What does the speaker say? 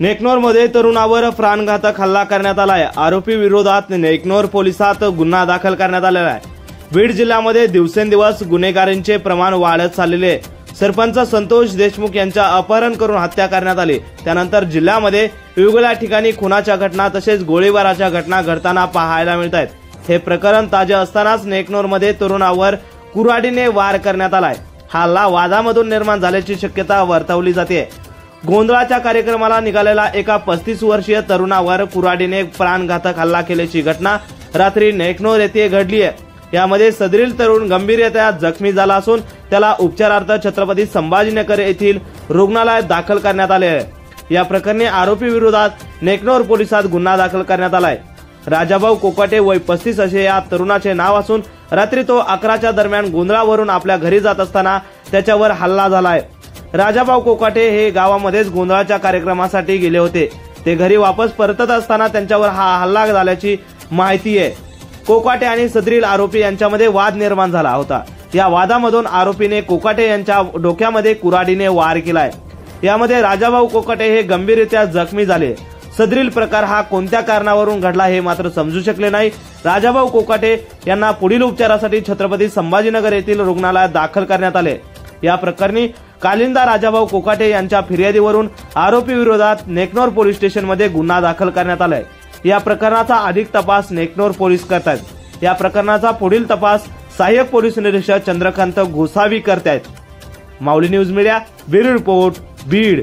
नेकनोरमध्ये तरुणावर प्राणघातक हल्ला करण्यात आलाय। आरोपी विरोधात नेकनोर पोलिसात गुन्हा दाखल करण्यात आलेला आहे। बीड जिल्ह्यामध्ये दिवसेंदिवस गुन्हेगारींचे प्रमाण वाढत चाललेले आहे। सरपंच संतोष देशमुख यांच्या अपहरण करून हत्या करण्यात आली। त्यानंतर जिल्ह्यामध्ये वेगवेगळ्या ठिकाणी खुनाच्या घटना तसेच गोळीबाराच्या घटना घडताना पाहायला मिळत आहेत। हे प्रकरण ताजे असतानाच नेकनोरमध्ये तरुणावर कुऱ्हाडीने वार करण्यात आलाय। हा हल्ला वादामधून निर्माण झाल्याची शक्यता वर्तवली जाते। गोंधळाच्या कार्यक्रमाला निघालेला एका 35 वर्षीय तरुणावर कुऱ्हाडीने प्राणघातक हल्ला केल्याची घटना रात्री नेकनोर येथे घडली आहे। यामध्ये सदरील तरुण गंभीररित्या जखमी झाला असून त्याला उपचारार्थ छत्रपती संभाजीनगर येथील रुग्णालयात दाखल करण्यात आले आहे। या प्रकरणी आरोपी विरोधात नेकनोर पोलिसात गुन्हा दाखल करण्यात आलाय। राजाभाऊ कोकाटे वय 35 असे या तरुणाचे नाव असून रात्री तो 11च्या दरम्यान गोंधळावरून आपल्या घरी जात असताना त्याच्यावर हल्ला झालाय। राजाभाऊ कोकाटे हे गावामध्येच गोंधळाच्या कार्यक्रमासाठी गेले होते। ते घरी वापस परतत असताना त्यांच्यावर हा हल्ला झाल्याची माहिती आहे। कोकाटे आणि सदरील आरोपी यांच्यामध्ये वाद निर्माण झाला होता। या वादामधून आरोपीने कोकाटे यांच्या डोक्यामध्ये कुऱ्हाडीने वार केलाय। यामध्ये राजाभाऊ कोकाटे हे गंभीररित्या जखमी झाले। सदरील प्रकार हा कोणत्या कारणावरून घडला हे मात्र समजू शकले नाही। राजाभाऊ कोकाटे यांना पुढील उपचारासाठी छत्रपती संभाजीनगर येथील रुग्णालयात दाखल करण्यात आले। या प्रकरणी कालिंदा राजाभाऊ कोकाटे यांच्या फिर्यादीवरून आरोपी विरोधात नेकनोर पोलीस स्टेशनमध्ये गुन्हा दाखल करण्यात आलाय। या प्रकरणाचा अधिक तपास नेकनोर पोलीस करतायत। या प्रकरणाचा पुढील तपास सहाय्यक पोलीस निरीक्षक चंद्रकांत गोसावी करतायत। Mauli news media, bureau report, Beed.